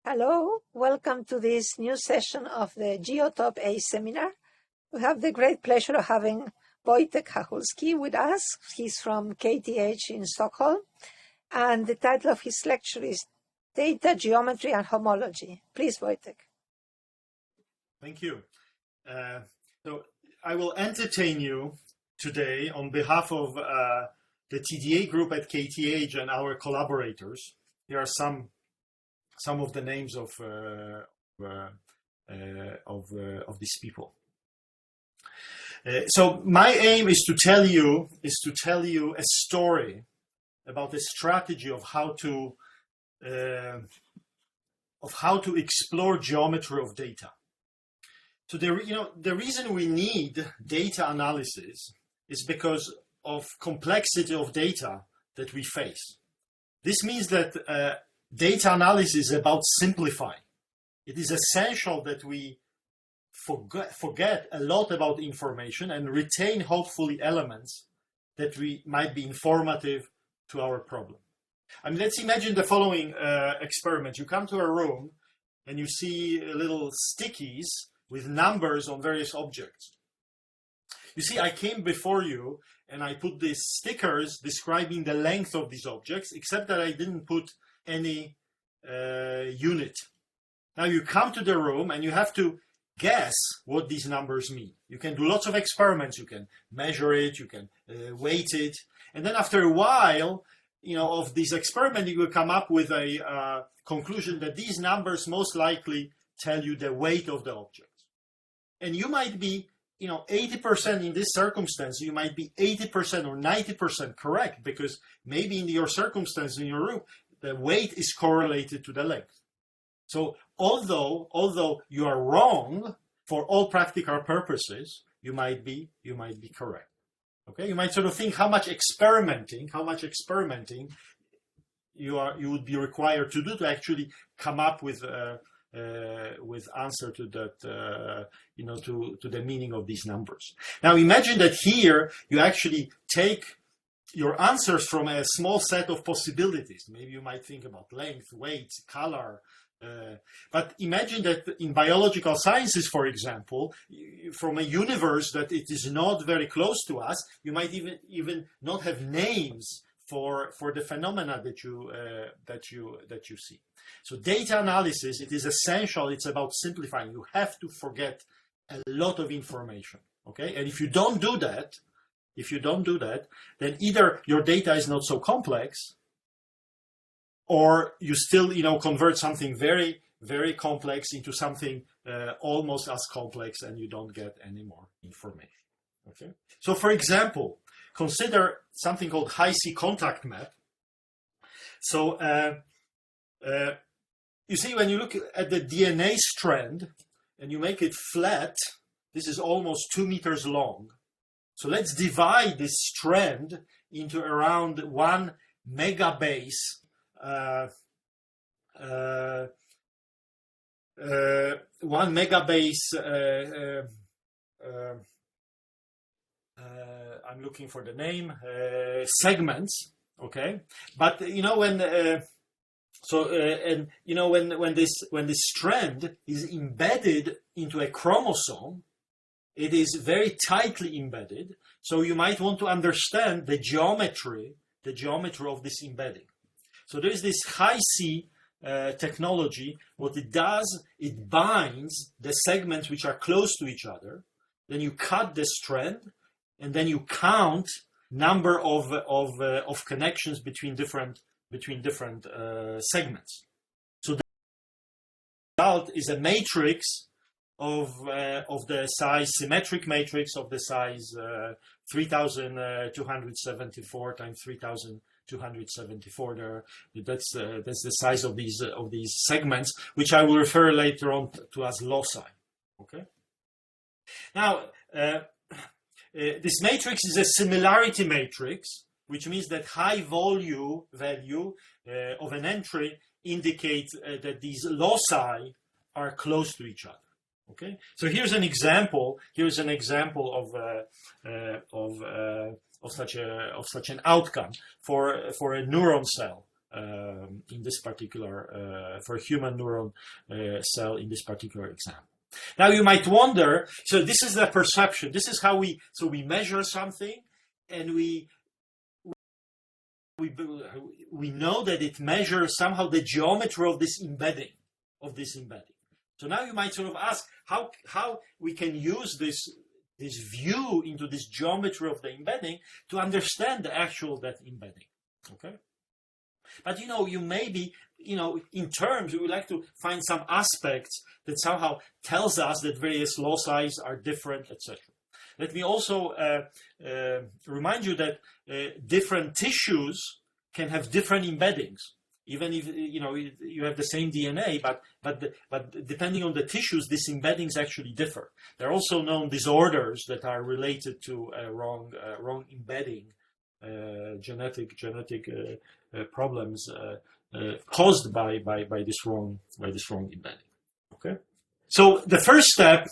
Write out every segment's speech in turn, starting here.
Hello, welcome to this new session of the GEOTOP A seminar. We have the great pleasure of having Wojciech Chacholski with us. He's from KTH in Stockholm, and the title of his lecture is Data, Geometry and Homology. Please, Wojciech. Thank you. So I will entertain you today on behalf of the TDA group at KTH and our collaborators. Here are some of the names of these people. So my aim is to tell you a story about the strategy of how to explore geometry of data. So the reason we need data analysis is because of complexity of data that we face. This means that data analysis is about simplifying. It is essential that we forget a lot about information and retain hopefully elements that might be informative to our problem. I mean, let's imagine the following experiment. You come to a room and you see little stickies with numbers on various objects. You see, I came before you and I put these stickers describing the length of these objects, except that I didn't put any unit. Now you come to the room and you have to guess what these numbers mean. You can do lots of experiments. You can measure it, you can weight it, and then after a while, of this experiment, you will come up with a conclusion that these numbers most likely tell you the weight of the object. And you might be 80% in this circumstance, you might be 80% or 90% correct, because maybe in your circumstance in your room, the weight is correlated to the length. So although you are wrong for all practical purposes, you might be correct. Okay, you might sort of think how much experimenting you would be required to do to actually come up with answer to that, to the meaning of these numbers. Now imagine that here you actually take your answers from a small set of possibilities. Maybe you might think about length, weight, color. But imagine that in biological sciences, for example, from a universe that it is not very close to us, you might even not have names for the phenomena that you see. So data analysis, it is essential. It's about simplifying. You have to forget a lot of information. Okay, and if you don't do that, then either your data is not so complex, or you still, convert something very, very complex into something almost as complex, and you don't get any more information. Okay. So, for example, consider something called high-C contact map. So, you see, when you look at the DNA strand and you make it flat, this is almost 2 meters long. So let's divide this strand into around 1 megabase. 1 megabase. I'm looking for the name. Segments. Okay, but when when this strand is embedded into a chromosome, it is very tightly embedded. So you might want to understand the geometry of this embedding. So there is this high-C technology. What it does, it binds the segments which are close to each other. Then you cut the strand, and then you count number of connections between different segments. So the result is a matrix of the size, symmetric matrix of the size 3,274 times 3,274. That's the size of these segments, which I will refer later on to as loci. Okay. Now this matrix is a similarity matrix, which means that high value of an entry indicates that these loci are close to each other. Okay, so here's an example. Here's an example of such an outcome for a neuron cell. in this particular for human neuron cell in this particular example. Now you might wonder, so this is the perception. This is how we measure something, and we know that it measures somehow the geometry of this embedding. So now you might sort of ask how we can use this view into this geometry of the embedding to understand the actual that embedding. Okay. But you maybe, in terms, we would like to find some aspects that somehow tells us that various loci are different, etc. Let me also remind you that different tissues can have different embeddings. Even if you have the same DNA, but depending on the tissues, these embeddings actually differ. There are also known disorders that are related to wrong embedding, genetic problems caused by this wrong embedding. Okay, so the first step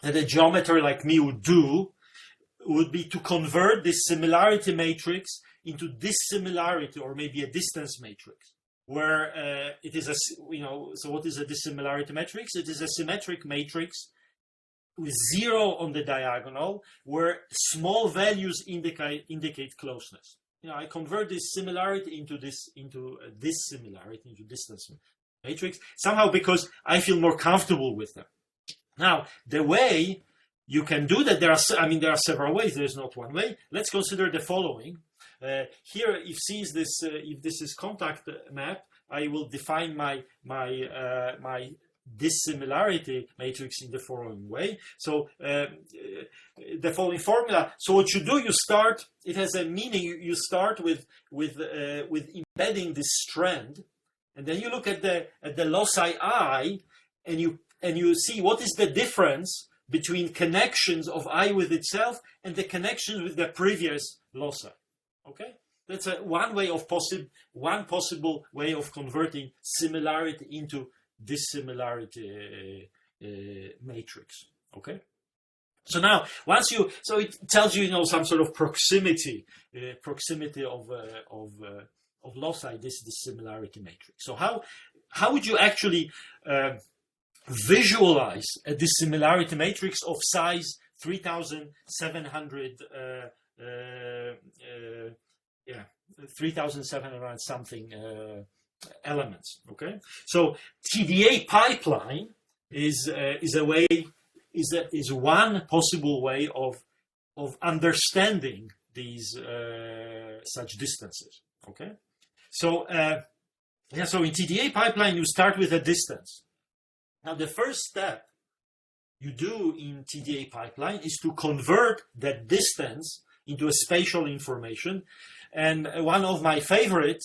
that a geometer like me would do would be to convert this similarity matrix into dissimilarity, or maybe a distance matrix, where it is so what is a dissimilarity matrix? It is a symmetric matrix with 0 on the diagonal, where small values indicate closeness. I convert this similarity into dissimilarity, into distance matrix, somehow because I feel more comfortable with them. Now, the way you can do that, there are several ways. There is not one way. Let's consider the following. Here, if this is contact map, I will define my dissimilarity matrix in the following way. So the following formula. So what you do, you start. It has a meaning. You start with embedding this strand, and then you look at the loci I, and you see what is the difference between connections of I with itself and the connections with the previous loci. Okay, that's one possible way of converting similarity into dissimilarity matrix. Okay, so now so it tells you some sort of proximity of loci, this dissimilarity matrix. So how would you actually visualize a dissimilarity matrix of size 3,700? 3,700 something elements. Okay, so TDA pipeline is one possible way of understanding these such distances. Okay, so so in TDA pipeline you start with a distance. Now the first step you do in TDA pipeline is to convert that distance into a spatial information, and one of my favorite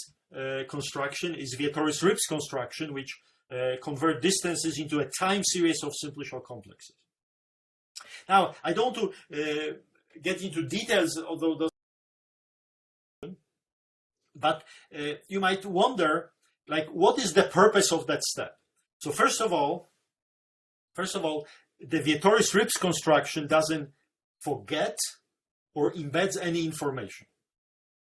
construction is Vietoris-Rips construction, which convert distances into a time series of simplicial complexes. Now I don't want to get into details, although those, but you might wonder, what is the purpose of that step? So first of all, the Vietoris-Rips construction doesn't forget or embeds any information.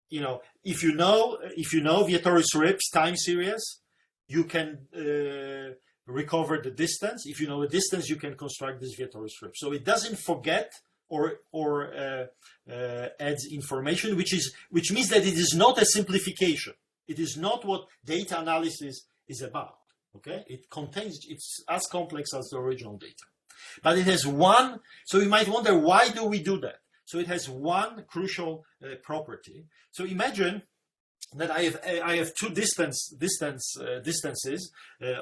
If you know Vietoris-Rips time series, you can recover the distance. If you know the distance, you can construct this Vietoris-Rips. So it doesn't forget or adds information, which means that it is not a simplification. It is not what data analysis is about. Okay, it's as complex as the original data, but it has one. So you might wonder, why do we do that? So it has one crucial property. So imagine that I have two distances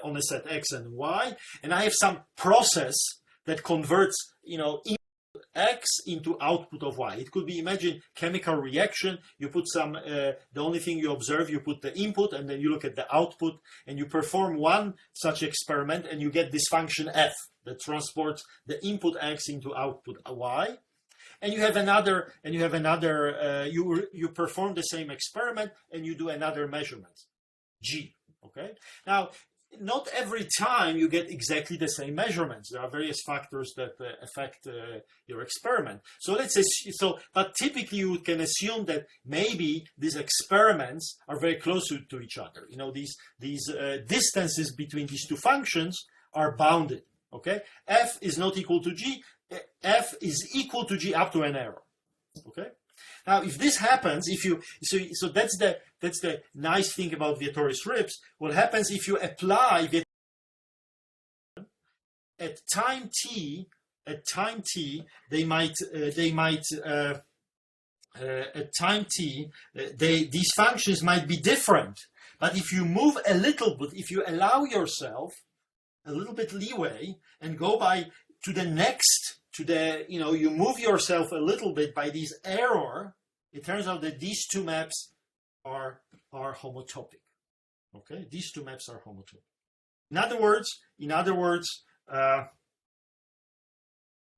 on a set X and Y, and I have some process that converts input X into output of Y. It could be, imagine, chemical reaction. You put some the only thing you observe, you put the input, and then you look at the output, and you perform one such experiment, and you get this function F that transports the input X into output Y. And you have another, you perform the same experiment and you do another measurement, G. Okay. Now, not every time you get exactly the same measurements. There are various factors that affect your experiment. So let's say, but typically you can assume that maybe these experiments are very close to each other. You know, these distances between these two functions are bounded. Okay, f is not equal to g. F is equal to g up to an error. Okay. Now, if this happens, so that's the nice thing about Vietoris-Rips. What happens if you apply at time t? At time t, these functions might be different. But if you move a little bit, if you allow yourself a little bit leeway and go to the next. You move yourself a little bit by this error, it turns out that these two maps are homotopic. Okay, these two maps are homotopic. In other words, the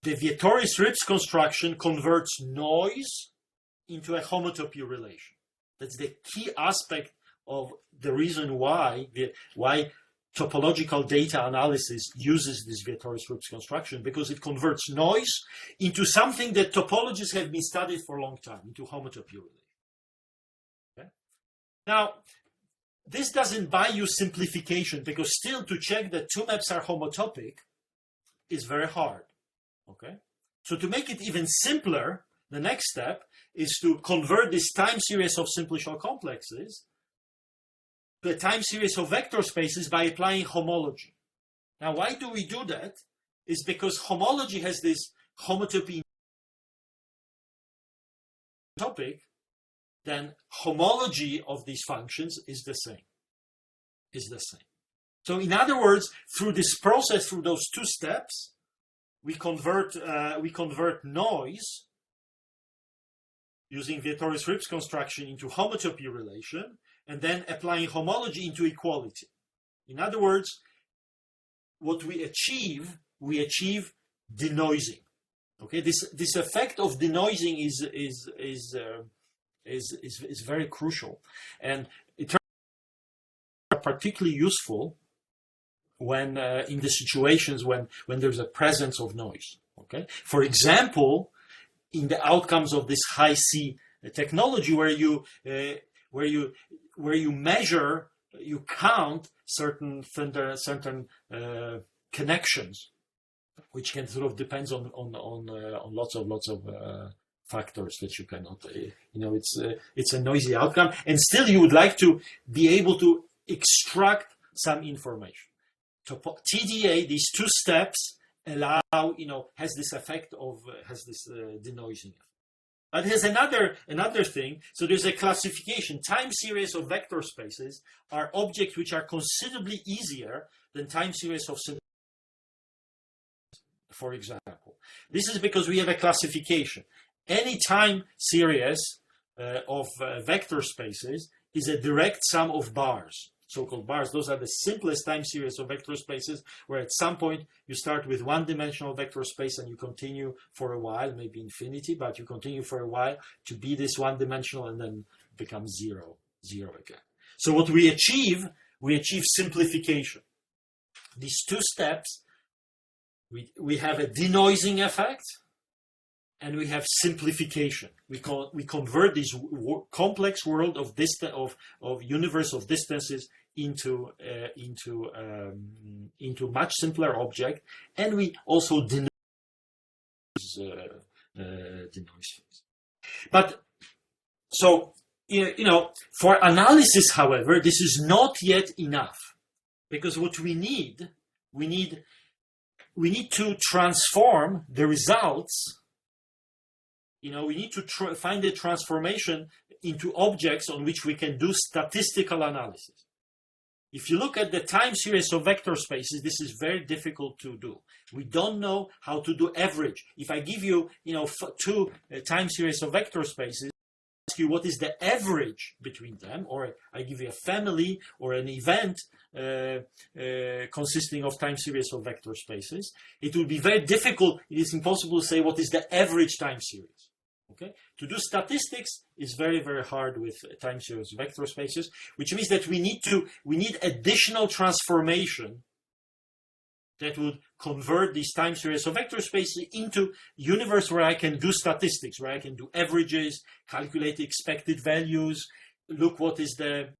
Vietoris-Rips construction converts noise into a homotopy relation. That's the key aspect of the reason why topological data analysis uses this Vietoris-Rips construction, because it converts noise into something that topologists have been studied for a long time, into homotopy relation. Okay? Now, this doesn't buy you simplification, because still to check that two maps are homotopic is very hard. Okay? So to make it even simpler, the next step is to convert this time series of simple shell complexes the time series of vector spaces by applying homology. Now, why do we do that? Is because homology has this homotopy topic, then homology of these functions is the same. So in other words, through this process, through those two steps, we convert noise using Vietoris-Rips construction into homotopy relation, and then applying homology into equality. In other words, what we achieve denoising. Okay, this effect of denoising is very crucial, and it turns out particularly useful when in the situations when there's a presence of noise. Okay, for example, in the outcomes of this high C technology, where you measure, you count certain connections, which can sort of depends on lots of factors that you cannot. It's a noisy outcome, and still you would like to be able to extract some information. TDA, these two steps allow, has this effect of denoising. But here's another thing. So there's a classification. Time series of vector spaces are objects which are considerably easier than time series of simple. For example, this is because we have a classification. Any time series of vector spaces is a direct sum of bars, so-called bars. Those are the simplest time series of vector spaces, where at some point you start with one-dimensional vector space and you continue for a while, maybe infinity, but you continue for a while to be this one-dimensional and then become zero again. So what we achieve simplification. These two steps, we have a denoising effect, and we have simplification. We convert this complex world of universe of distances into much simpler object, and we also denoise things. But so for analysis, however, this is not yet enough, because what we need to transform the results. We need to find a transformation into objects on which we can do statistical analysis. If you look at the time series of vector spaces, this is very difficult to do. We don't know how to do average. If I give you, two time series of vector spaces, ask you what is the average between them, or I give you a family or an event consisting of time series of vector spaces, it will be very difficult. It is impossible to say what is the average time series. Okay, to do statistics is very, very hard with time series vector spaces, which means that we need additional transformation that would convert these time series of vector spaces into universe where I can do statistics, where I can do averages, calculate the expected values, look what is the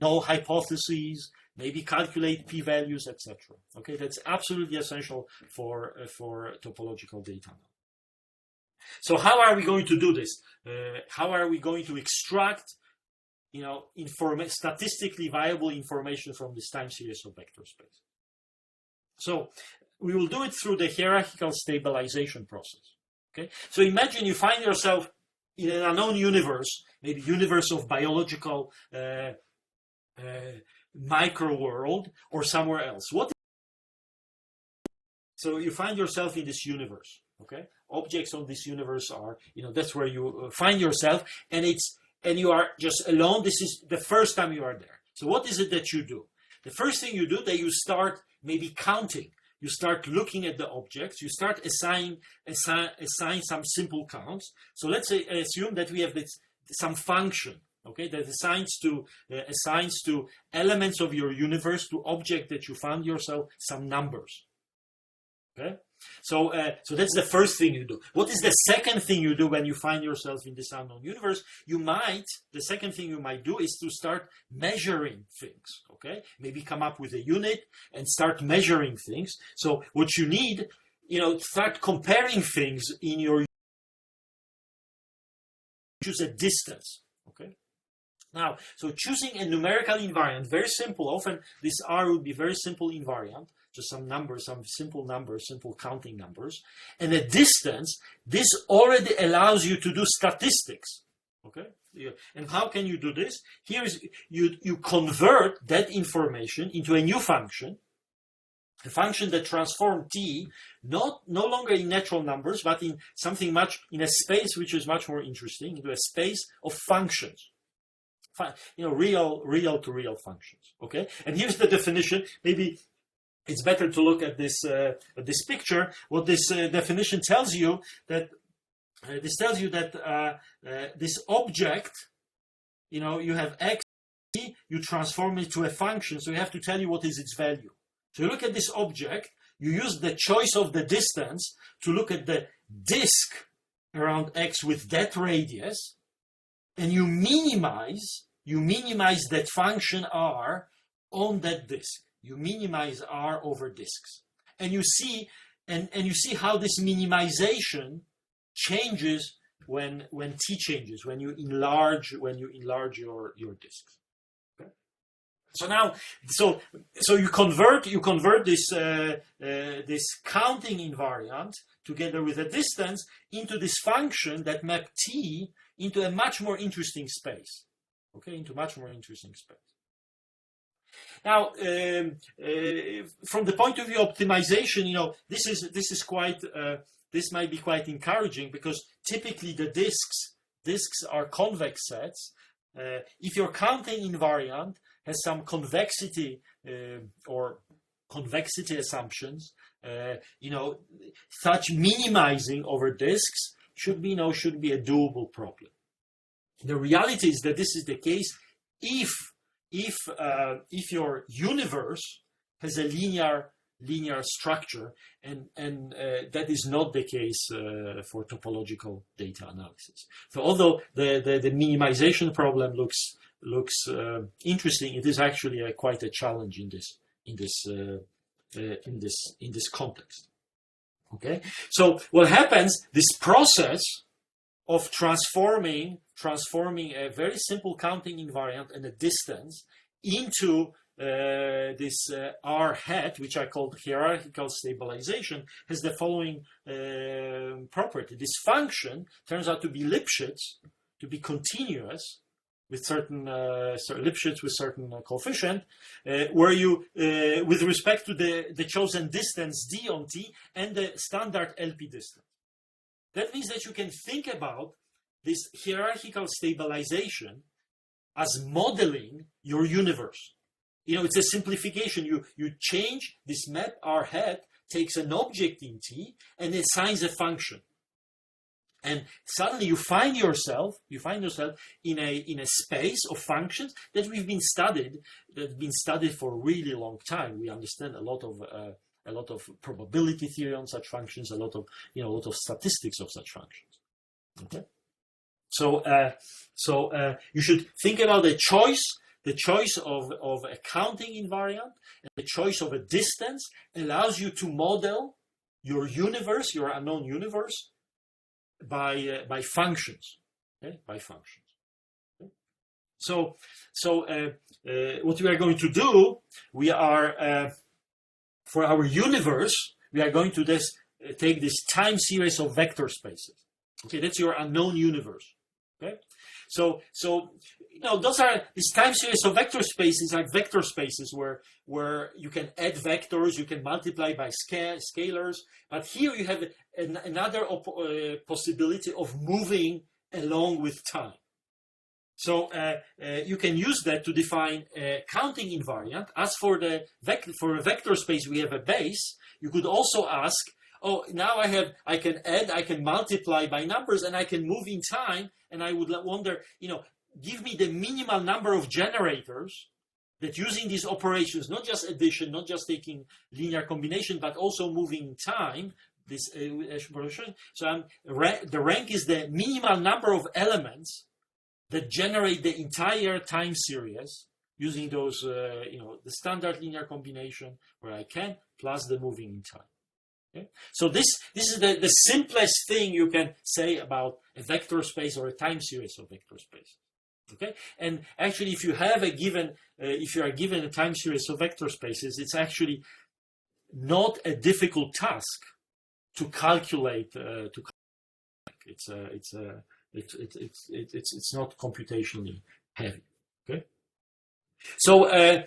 null hypotheses, maybe calculate p-values, etc. Okay, that's absolutely essential for topological data. So how are we going to do this? How are we going to extract, statistically viable information from this time series of vector space? So we will do it through the hierarchical stabilization process. Okay. So imagine you find yourself in an unknown universe, maybe universe of biological micro world or somewhere else. So you find yourself in this universe. Okay. Objects on this universe are, that's where you find yourself, and you are just alone. This is the first time you are there. So what is it that you do? The first thing you do, that you start maybe counting. You start looking at the objects. You start assign some simple counts. So let's say assume that we have some function, okay, that assigns to elements of your universe, to object that you found yourself, some numbers. Okay. So that's the first thing you do. What is the second thing you do when you find yourself in this unknown universe? The second thing you might do is to start measuring things. Okay, maybe come up with a unit and start measuring things. So what you need, start comparing things in your, choose a distance. Okay. Now, so choosing a numerical invariant, very simple. Often this R would be very simple invariant. Just some numbers, some simple numbers, simple counting numbers. And a distance, this already allows you to do statistics. Okay? And how can you do this? Here is, you convert that information into a new function, a function that transforms T, no longer in natural numbers, but in something in a space which is much more interesting, into a space of functions. Real to real functions. Okay? And here's the definition. Maybe it's better to look at this picture. What this definition tells you that this object, you have x, you transform it to a function, so you have to tell you what is its value. So you look at this object, you use the choice of the distance to look at the disk around x with that radius, and you minimize that function r on that disk. You minimize R over disks, and you see how this minimization changes when T changes, when you enlarge your disks. Okay? So now, so you convert this counting invariant together with a distance into this function that map T into a much more interesting space. Okay, into much more interesting space. Now, from the point of view of optimization, this might be quite encouraging, because typically the disks are convex sets. If your counting invariant has some convexity or convexity assumptions, such minimizing over disks should be a doable problem. The reality is that this is the case if your universe has a linear structure, and that is not the case for topological data analysis. So although the minimization problem looks interesting, it is actually quite a challenge in this context. Okay, so what happens? This process of transforming a very simple counting invariant and a distance into this R hat, which I call hierarchical stabilization, has the following property. This function turns out to be Lipschitz, to be continuous with certain Lipschitz with certain coefficient, where you, with respect to the chosen distance d on T and the standard LP distance. That means that you can think about this hierarchical stabilization as modeling your universe. It's a simplification. You change this map R hat, takes an object in T, and assigns a function. And suddenly you find yourself in a space of functions that have been studied for a really long time. We understand a lot of probability theory on such functions, a lot of statistics of such functions. Okay, so you should think about the choice of a counting invariant, and the choice of a distance allows you to model your universe, your unknown universe, by functions, okay? By functions. Okay? So what we are going to do, we are for our universe, we are going to take this time series of vector spaces. Okay, that's your unknown universe. Okay, so this time series of vector spaces are vector spaces where you can add vectors, you can multiply by scalars, but here you have another possibility of moving along with time. So you can use that to define a counting invariant. As for a vector space, we have a base. You could also ask, oh, now I can add, I can multiply by numbers, and I can move in time. And I would wonder, give me the minimal number of generators that using these operations, not just addition, not just taking linear combination, but also moving in time, this operation. So the rank is the minimal number of elements that generate the entire time series using those, the standard linear combination where I can, plus the moving in time. Okay? So this is the simplest thing you can say about a vector space or a time series of vector spaces. Okay, and actually, if you are given a time series of vector spaces, it's actually not a difficult task to calculate. It's not computationally heavy. Okay. So I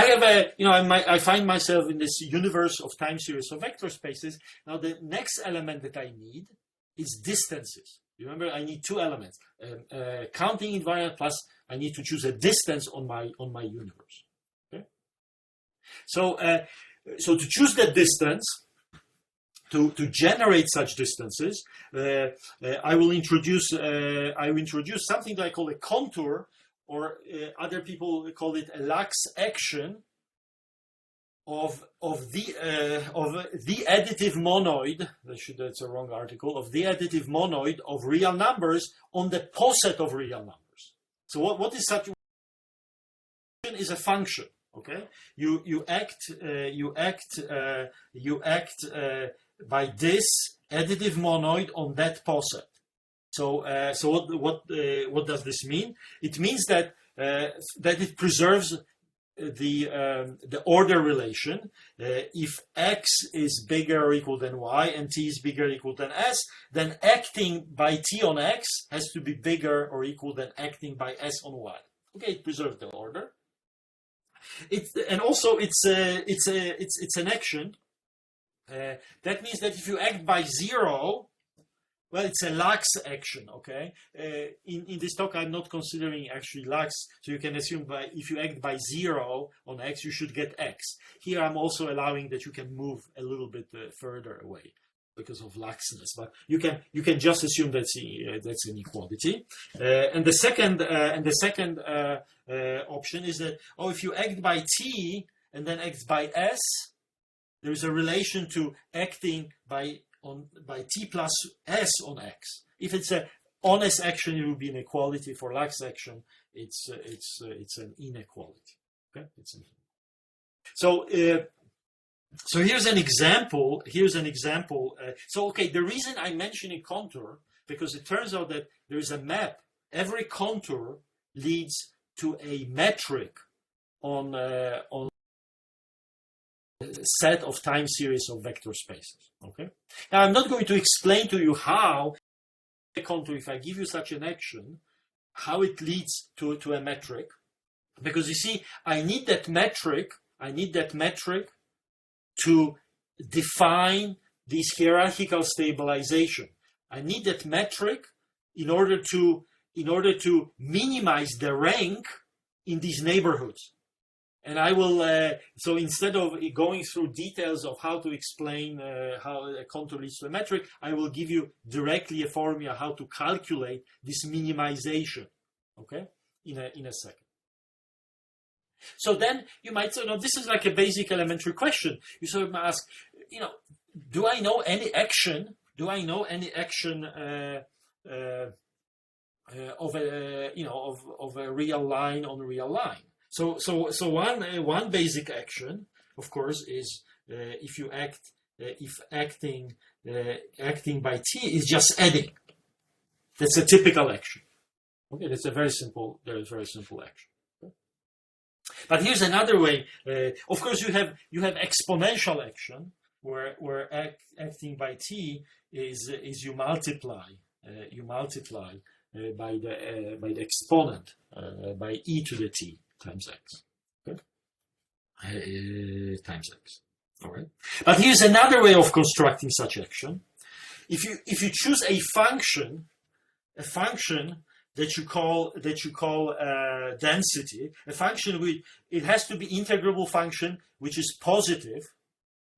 have I find myself in this universe of time series of vector spaces. Now the next element that I need is distances. Remember, I need two elements: counting invariant plus I need to choose a distance on my universe. Okay. So to choose that distance, to generate such distances, I will introduce something that I call a contour, or other people call it a lax action of the additive monoid. That's a wrong article. Of the additive monoid of real numbers on the poset of real numbers. So what is such? Is a function. Okay, you act by this additive monoid on that poset. So what does this mean? It means that it preserves the order relation. If x is bigger or equal than y and t is bigger or equal than s, then acting by t on x has to be bigger or equal than acting by s on y. Okay, it preserves the order. It's an action. That means that if you act by 0, well, it's a lax action, okay? In this talk, I'm not considering actually lax, so you can assume if you act by 0 on x, you should get x. Here, I'm also allowing that you can move a little bit further away because of laxness, but you can just assume that's an equality. And the second option is that if you act by t and then act by s, there is a relation to acting by t plus s on x. If it's a on s action, it will be an equality. For lax action, it's an inequality. Okay, So here's an example. The reason I'm mentioning contour, because it turns out that there is a map. Every contour leads to a metric on a set of time series of vector spaces. Okay. Now I'm not going to explain to you how a contour, if I give you such an action, how it leads to a metric, because you see, I need that metric to define this hierarchical stabilization. I need that metric in order to minimize the rank in these neighborhoods. And I will, so instead of going through details of how to explain how a contour leads to a metric, I will give you directly a formula how to calculate this minimization, okay, in a second. So then you might say, no, this is like a basic elementary question. You sort of ask, do I know any action? Do I know any action of a real line on a real line? So one basic action, of course, is if acting by t is just adding. That's a typical action. Okay, that's a very simple action. Okay? But here's another way. Of course, you have exponential action where acting by t is you multiply by the exponent by e to the t times x, okay? Times x. All right. But here's another way of constructing such action. If you choose a function that you call density, a function it has to be integrable function which is positive,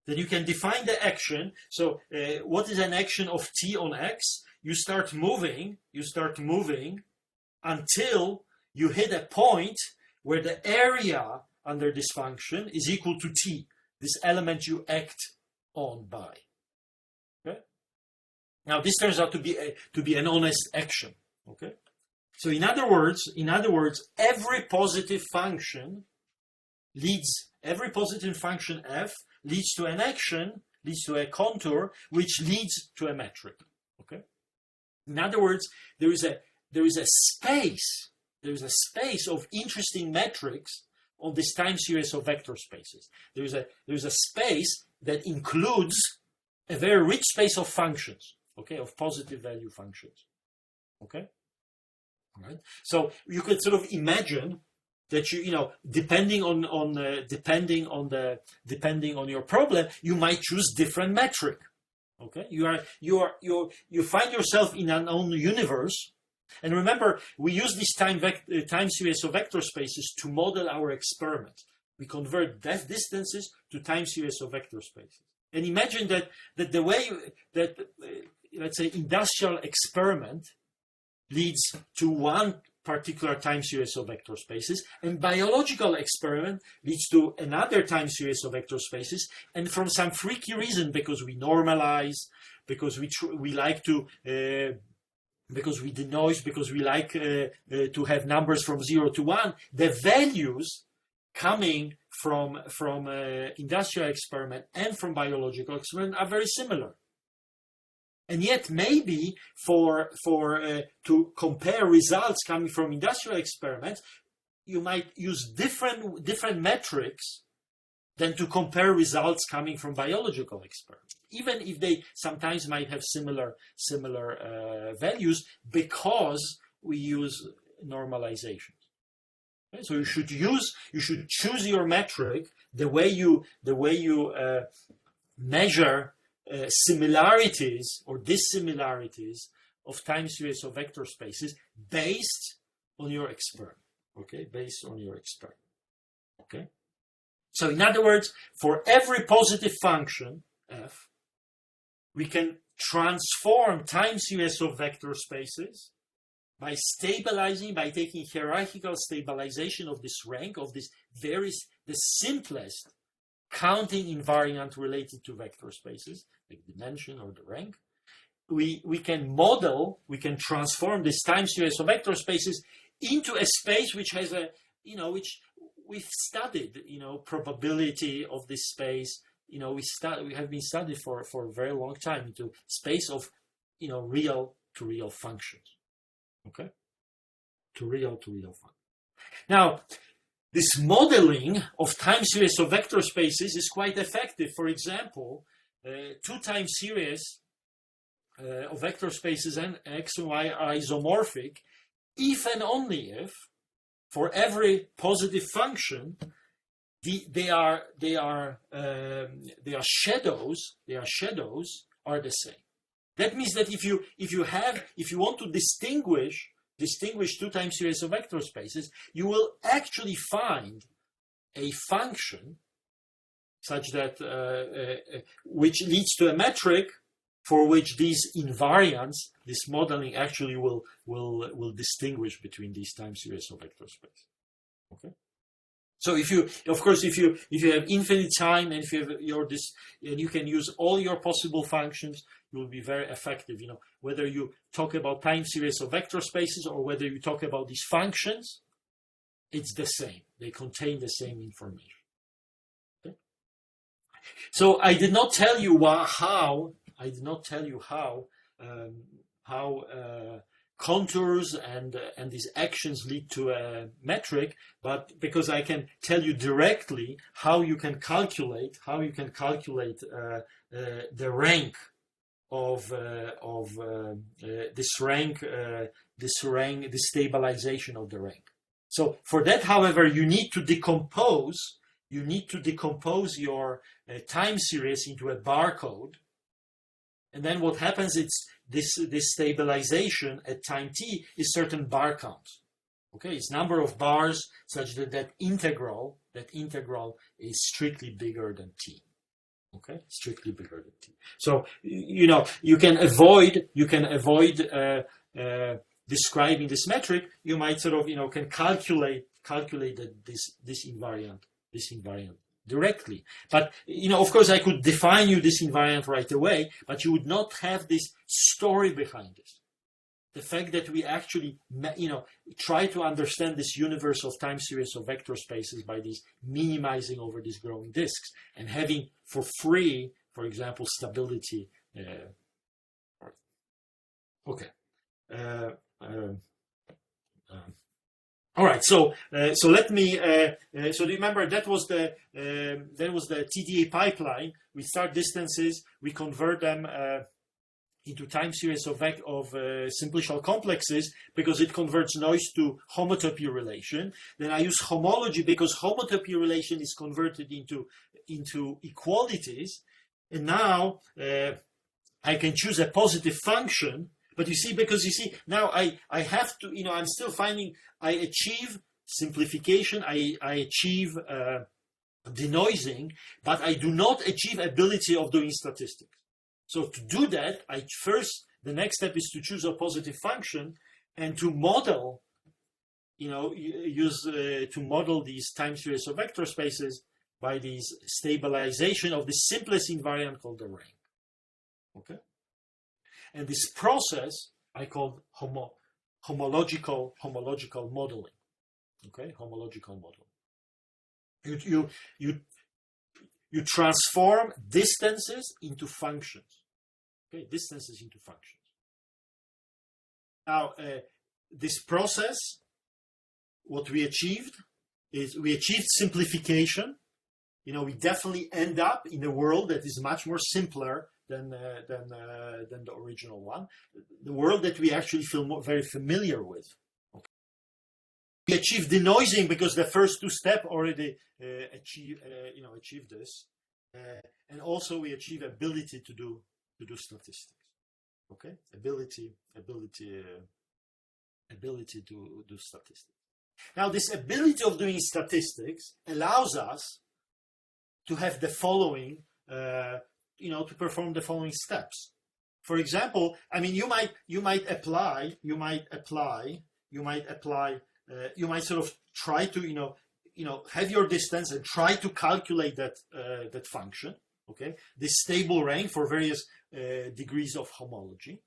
then you can define the action. So what is an action of t on x? You start moving until you hit a point where the area under this function is equal to t, this element you act on by. Okay? Now this turns out to be an honest action. Okay? So in other words, every positive function f leads to an action, leads to a contour, which leads to a metric. Okay? In other words, there is a space of interesting metrics on this time series of vector spaces. There is a space that includes a very rich space of functions, okay, of positive value functions. Okay? All right. So you could sort of imagine that depending on your problem, you might choose different metric. Okay, you find yourself in an unknown universe, and remember, we use this time series of vector spaces to model our experiments. We convert distances to time series of vector spaces, and imagine that the way that let's say industrial experiment leads to one particular time series of vector spaces, and biological experiment leads to another time series of vector spaces, and from some freaky reason, because we normalize, because we like to because we denoise, because we like to have numbers from 0 to 1, the values coming from industrial experiment and from biological experiment are very similar. And yet, maybe to compare results coming from industrial experiments, you might use different metrics than to compare results coming from biological experiments, even if they sometimes might have similar values, because we use normalizations. Okay? So you should choose your metric the way you measure similarities or dissimilarities of time series of vector spaces based on your experiment. Okay, based on your experiment. Okay. So in other words, for every positive function f, we can transform time series of vector spaces by taking hierarchical stabilization of this rank, of the simplest counting invariant related to vector spaces, like dimension or the rank. We can transform this time series of vector spaces into a space which has which we've studied, probability of this space. We have been studied for a very long time into space of, real to real functions. Okay? To real functions. Now, this modeling of time series of vector spaces is quite effective. For example, two time series of vector spaces and x and y are isomorphic if and only if, for every positive function, their shadows are the same. That means that if you want to distinguish two time series of vector spaces, you will actually find a function such that which leads to a metric for which these invariants, this modeling actually will distinguish between these time series of vector space. Okay. So if you, of course, if you have infinite time and if you have and you can use all your possible functions, you will be very effective. You know, whether you talk about time series of vector spaces or whether you talk about these functions, it's the same. They contain the same information. Okay? So I did not tell you how. I did not tell you how contours and these actions lead to a metric, but because I can tell you directly how you can calculate the rank of this stabilization of the rank. So for that, however, you need to decompose your time series into a barcode. And then what happens is this stabilization at time t is certain bar count. Okay, it's number of bars such that that integral is strictly bigger than t. Okay, strictly bigger than t. So you know you can avoid describing this metric. You might sort of can calculate this invariant directly. But, of course, I could define you this invariant right away, but you would not have this story behind this. The fact that we actually, try to understand this universe of time series of vector spaces by these minimizing over these growing disks and having for free, for example, stability. Okay. All right, so let me. So remember that was the TDA pipeline. We start distances, we convert them into time series of simplicial complexes because it converts noise to homotopy relation. Then I use homology because homotopy relation is converted into equalities, and now I can choose a positive function. But because now I have to, I'm still finding, I achieve simplification, I achieve denoising, but I do not achieve ability of doing statistics. So to do that, the next step is to choose a positive function and to model, to model these time series of vector spaces by these stabilization of the simplest invariant called the rank. Okay. And this process I call homological modeling. Okay, homological modeling. You transform distances into functions. Okay, distances into functions. Now, this process, what we achieved is we achieved simplification. We definitely end up in a world that is much more simpler than the original one, the world that we actually feel very familiar with. Okay. We achieved denoising because the first two steps already achieved this, and also we achieve ability to do statistics. Okay, ability to do statistics. Now, this ability of doing statistics allows us to have the following. To perform the following steps. For example, you might sort of try to, have your distance and try to calculate that function, okay? This stable rank for various degrees of homology.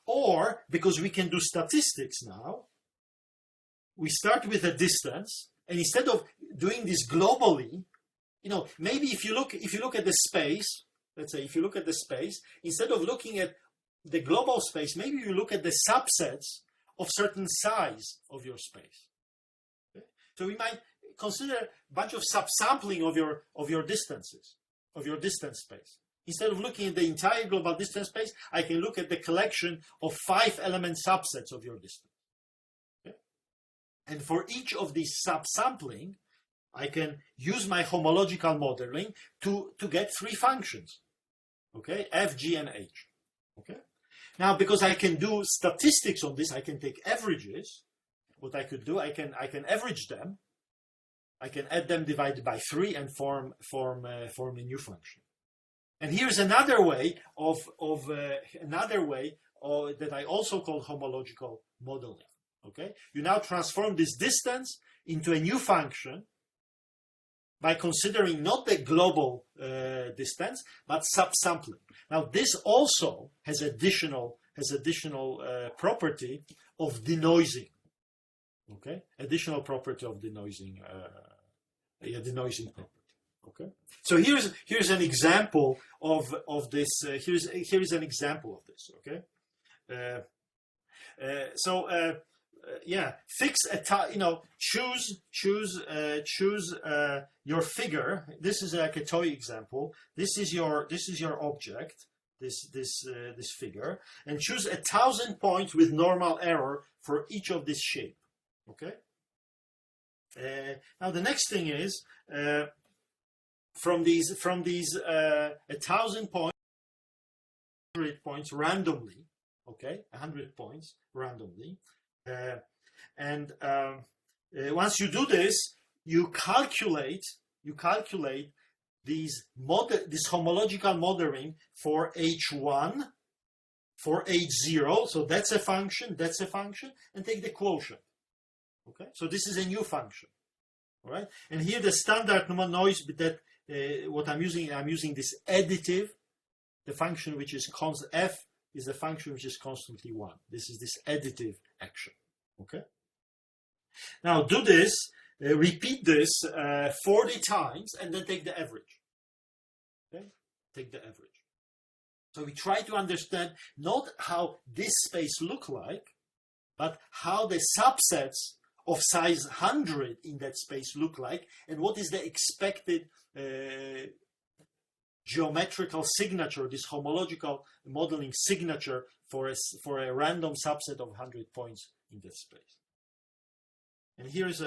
Or, because we can do statistics now, we start with a distance, and instead of doing this globally, maybe if you look at the space, let's say if you look at the space, instead of looking at the global space, maybe you look at the subsets of certain size of your space. Okay? So we might consider a bunch of subsampling of your distances, of your distance space. Instead of looking at the entire global distance space, I can look at the collection of 5-element subsets of your distance. Okay? And for each of these subsampling, I can use my homological modeling to get 3 functions. Okay, f, g, and h. Okay. Now, because I can do statistics on this, I can take averages. What I could do, I can average them, I can add them divided by 3 and form a new function. And here's another way that I also call homological modeling. Okay, you now transform this distance into a new function by considering not the global distance but subsampling. Now this also has additional property of denoising. Okay, additional property of denoising, denoising property. Okay, so here's an example of this. Here's an example of this. Okay, yeah, fix a choose your figure. This is like a toy example. This is your object. This figure, and choose 1,000 points with normal error for each of this shape. Okay. Now the next thing is from these 1,000 points, 100 points randomly. Okay, 100 points randomly, and once you do this, you calculate this homological modeling for H1, for H0. So that's a function, and take the quotient. Okay, so this is a new function. All right, and here the standard noise that what I'm using this additive, the function which is constant f is the function which is constantly 1. This is this additive action. Okay. Now do this, repeat this 40 times, and then take the average. Okay, take the average. So we try to understand not how this space look like, but how the subsets of size 100 in that space look like, and what is the expected geometrical signature, this homological modeling signature for a random subset of 100 points in that space. And here is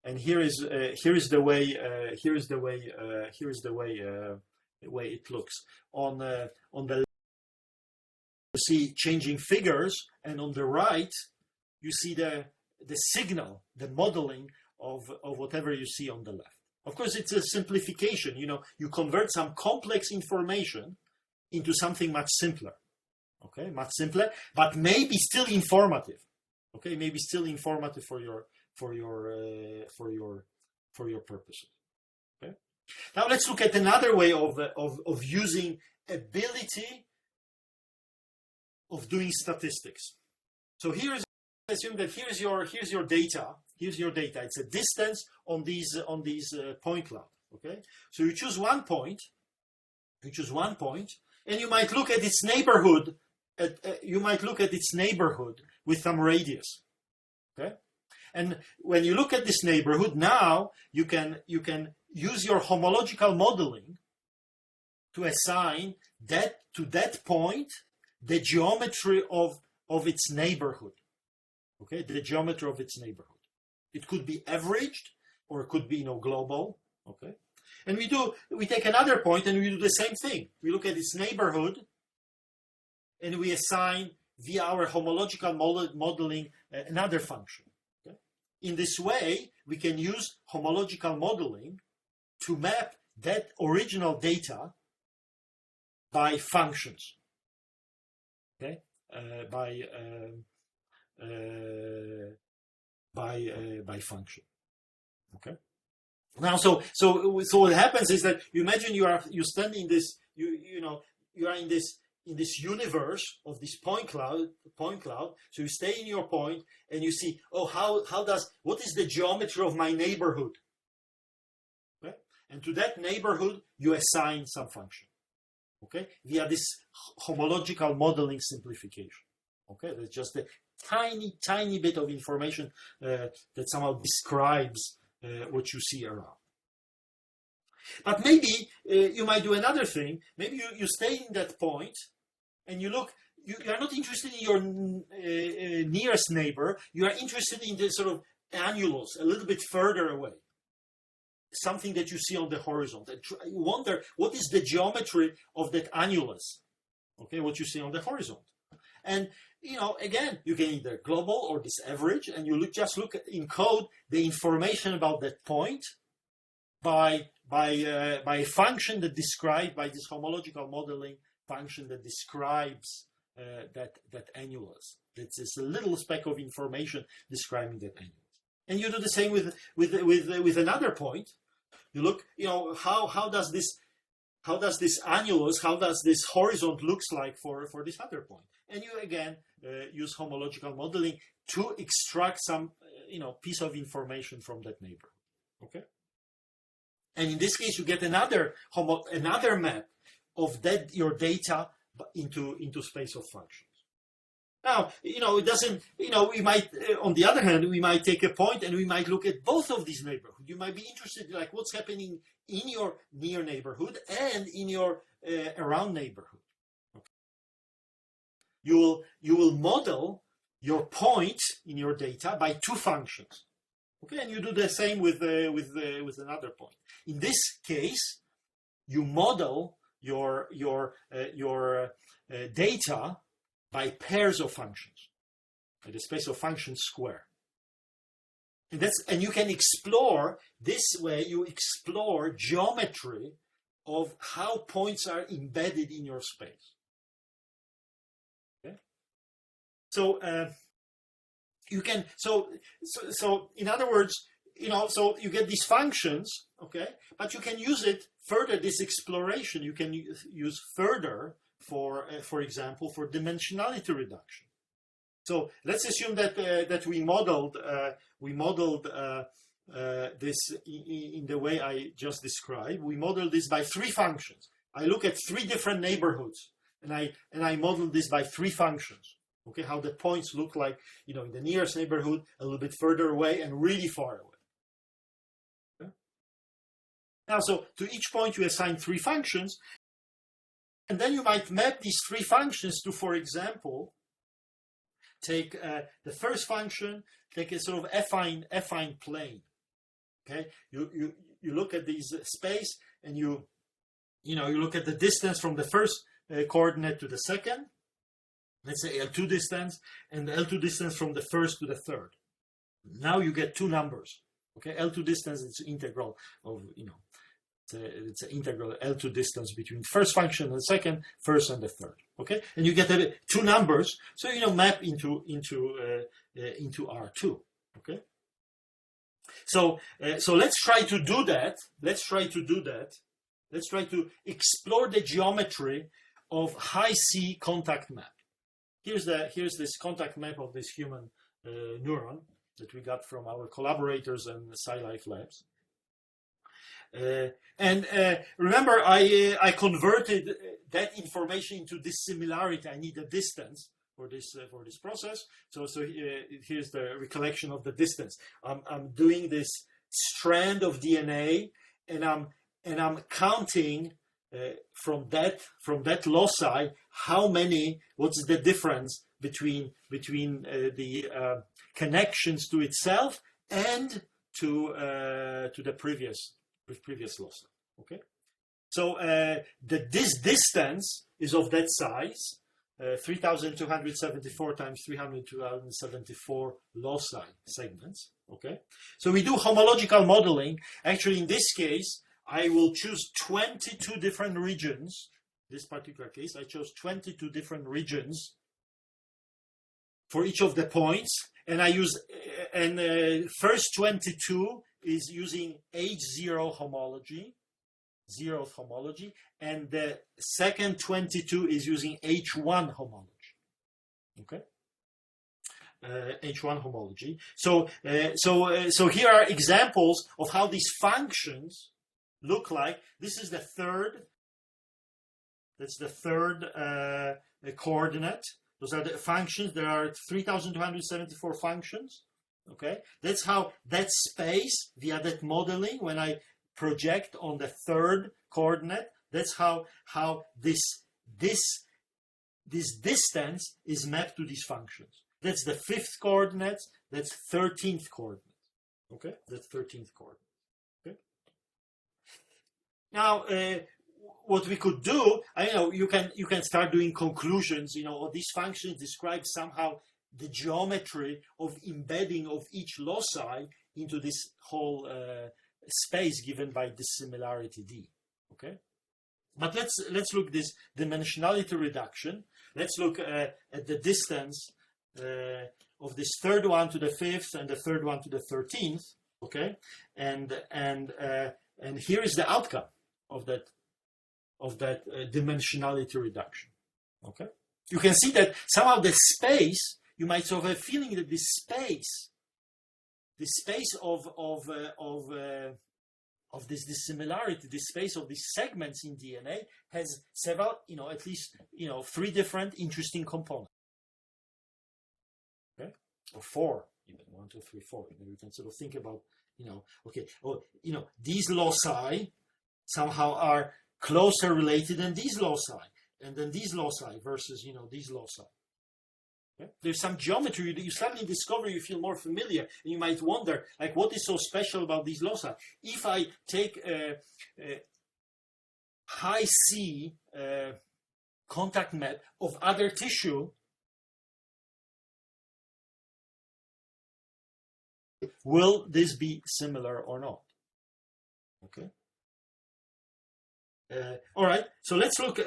and here is the way it looks on the you see changing figures, and on the right you see the signal, the modeling of whatever you see on the left. Of course, it's a simplification. You convert some complex information into something much simpler. Okay, much simpler, but maybe still informative. Okay, maybe still informative for your purposes. Okay. Now let's look at another way of using ability of doing statistics. So assume that here's your data. Here's your data. It's a distance on these point cloud. Okay. So you choose one point. And you might look at its neighborhood. You might look at its neighborhood with some radius. Okay. And when you look at this neighborhood, now you can use your homological modeling to assign that to that point the geometry of its neighborhood. Okay, the geometry of its neighborhood. It could be averaged, or it could be global. Okay, and we take another point and we do the same thing. We look at its neighborhood, and we assign via our homological modeling another function. Okay? In this way, we can use homological modeling to map that original data by functions. Okay, by function. Okay. Now, so what happens is that you imagine you stand in this you are in this universe of this point cloud. So you stay in your point and you see, what is the geometry of my neighborhood? Okay? And to that neighborhood you assign some function. Okay, via this homological modeling simplification. Okay, that's just a tiny bit of information that somehow describes what you see around. But maybe you might do another thing. Maybe you stay in that point and you look. You are not interested in your nearest neighbor. You are interested in the sort of annulus a little bit further away. something that you see on the horizon. And you wonder, what is the geometry of that annulus? Okay, what you see on the horizon. And, you know, again, you can either global or this average, and you just look at, encode the information about that point by a function that described by this homological modeling function that describes that annulus. It's a little speck of information describing that annulus. And you do the same with another point. You look, you know, how does this annulus, how does this horizon looks like for this other point? And you again use homological modeling to extract some piece of information from that neighborhood. Okay. And in this case, you get another map of your data into space of functions. Now, it doesn't, we might, on the other hand, we might take a point and we might look at both of these neighborhoods. You might be interested in like what's happening in your near neighborhood and in your around neighborhood. Okay. You will model your point in your data by two functions. Okay, and you do the same with another point. In this case, you model your data by pairs of functions, by the space of functions square. And you can explore this way. You explore geometry of how points are embedded in your space. Okay, so. You can so in other words, so you get these functions, okay, but you can use it further. This exploration you can use further for example, for dimensionality reduction. So let's assume that we modeled this in the way I just described. We modeled this by three functions. I look at three different neighborhoods, and I model this by three functions. Okay, how the points look like, in the nearest neighborhood, a little bit further away, and really far away. Okay? Now, so to each point you assign three functions, and then you might map these three functions to, for example, take the first function, take a sort of affine plane. Okay, you look at these space, and you look at the distance from the first coordinate to the second. Let's say L2 distance, and the L2 distance from the first to the third. Now you get two numbers. Okay, L2 distance is integral of, it's an integral L2 distance between first function and second, first and the third. Okay, and you get two numbers, so map into R2. Okay, so let's try to do that. Let's try to explore the geometry of high C contact map. Here's this contact map of this human neuron that we got from our collaborators in the SciLife labs. And remember, I converted that information into this similarity. I need a distance for this process. So here's the recollection of the distance. I'm doing this strand of DNA, and I'm counting. From that loci, what's the difference between the connections to itself and to the previous loci? Okay, so this distance is of that size, 3,274 times 3,274 loci segments. Okay, so we do homological modeling. Actually, in this case, I will choose 22 different regions. This particular case, I chose 22 different regions for each of the points, and first 22 is using H0 homology, zeroth homology, and the second 22 is using H1 homology. Okay. H1 homology. So here are examples of how these functions look like. This is the third. That's the third coordinate. Those are the functions. There are 3,274 functions. Okay, that's how that space via that modeling. When I project on the third coordinate, that's how this distance is mapped to these functions. That's the fifth coordinate. That's 13th coordinate. Okay, that's 13th coordinate. Now, what we could do, you can start doing conclusions. Or these functions describe somehow the geometry of embedding of each loci into this whole space given by this similarity D. Okay, but let's look this dimensionality reduction. Let's look at the distance of this third one to the fifth and the third one to the 13th. Okay, and here is the outcome of that dimensionality reduction. Okay, you can see that somehow the space, you might sort of have a feeling that this space of this dissimilarity, this space of these segments in DNA has several, at least, 3 different interesting components. Okay, or 4, even 1, 2, 3, 4. You can sort of think about, okay, these loci somehow are closer related than these loci, and then these loci versus, these loci. Okay? There's some geometry that you suddenly discover, you feel more familiar, and you might wonder, like, what is so special about these loci? If I take a high C contact map of other tissue, will this be similar or not? Okay. All right. So let's look at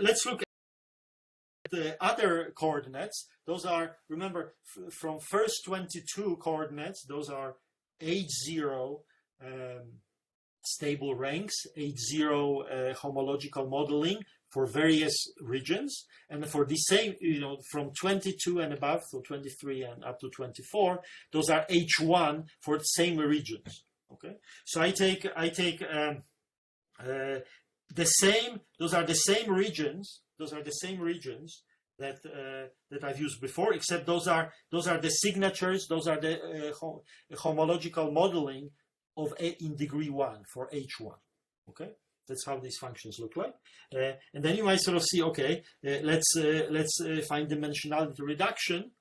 the other coordinates. Those are, remember, from first 22 coordinates, those are H0 stable ranks, H0 homological modeling for various regions, and for the same, from 22 and above, so 23 and up to 24, those are H1 for the same regions. Okay, so I take the same. Those are the same regions. Those are the same regions that I've used before, except those are the signatures. Those are the homological modeling of in degree 1 for H1. Okay, that's how these functions look like. And then you might sort of see, okay, let's find dimensionality reduction.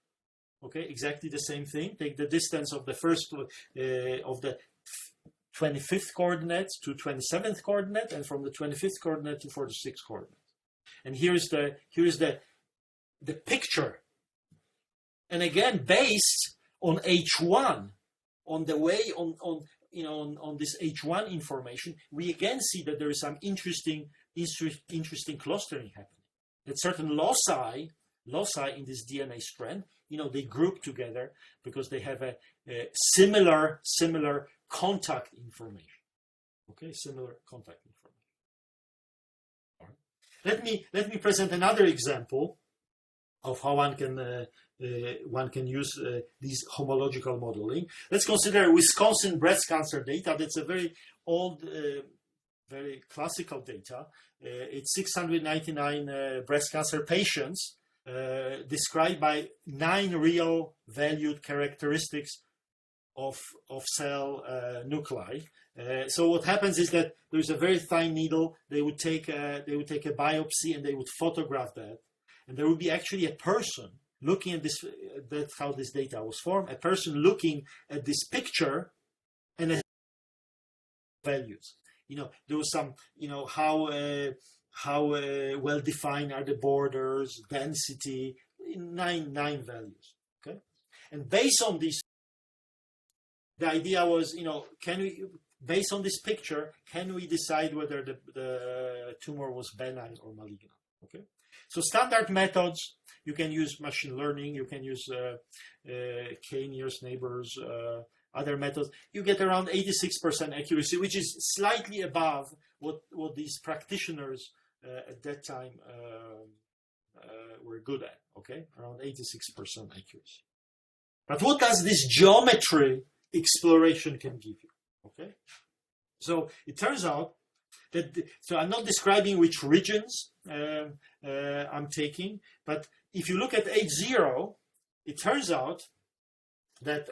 Okay, exactly the same thing. Take the distance of the first of the 25th coordinate to 27th coordinate, and from the 25th coordinate to 46th coordinate. And here is the picture. And again, based on H1, on the way on this H1 information, we again see that there is some interesting clustering happening. That certain loci in this DNA strand, they group together because they have a similar contact information. Okay, similar contact information. All right. Let me present another example of how one can use these homological modeling. Let's consider Wisconsin breast cancer data. That's a very old, very classical data. It's 699 breast cancer patients described by 9 real valued characteristics of cell nuclei. So what happens is that there's a very fine needle. They would take a biopsy and they would photograph that, and there would be actually a person looking at this. That's how this data was formed. A person looking at this picture and values. There was some. How well defined are the borders, density, 9 values. Okay, and based on these. The idea was, can we, based on this picture, can we decide whether the tumor was benign or malignant? Okay, so standard methods, you can use machine learning, you can use k-nearest neighbors, other methods. You get around 86% accuracy, which is slightly above what these practitioners at that time were good at. Okay, around 86% accuracy. But what does this geometry exploration can give you? Okay, so it turns out that so I'm not describing which regions I'm taking, but if you look at H0, it turns out that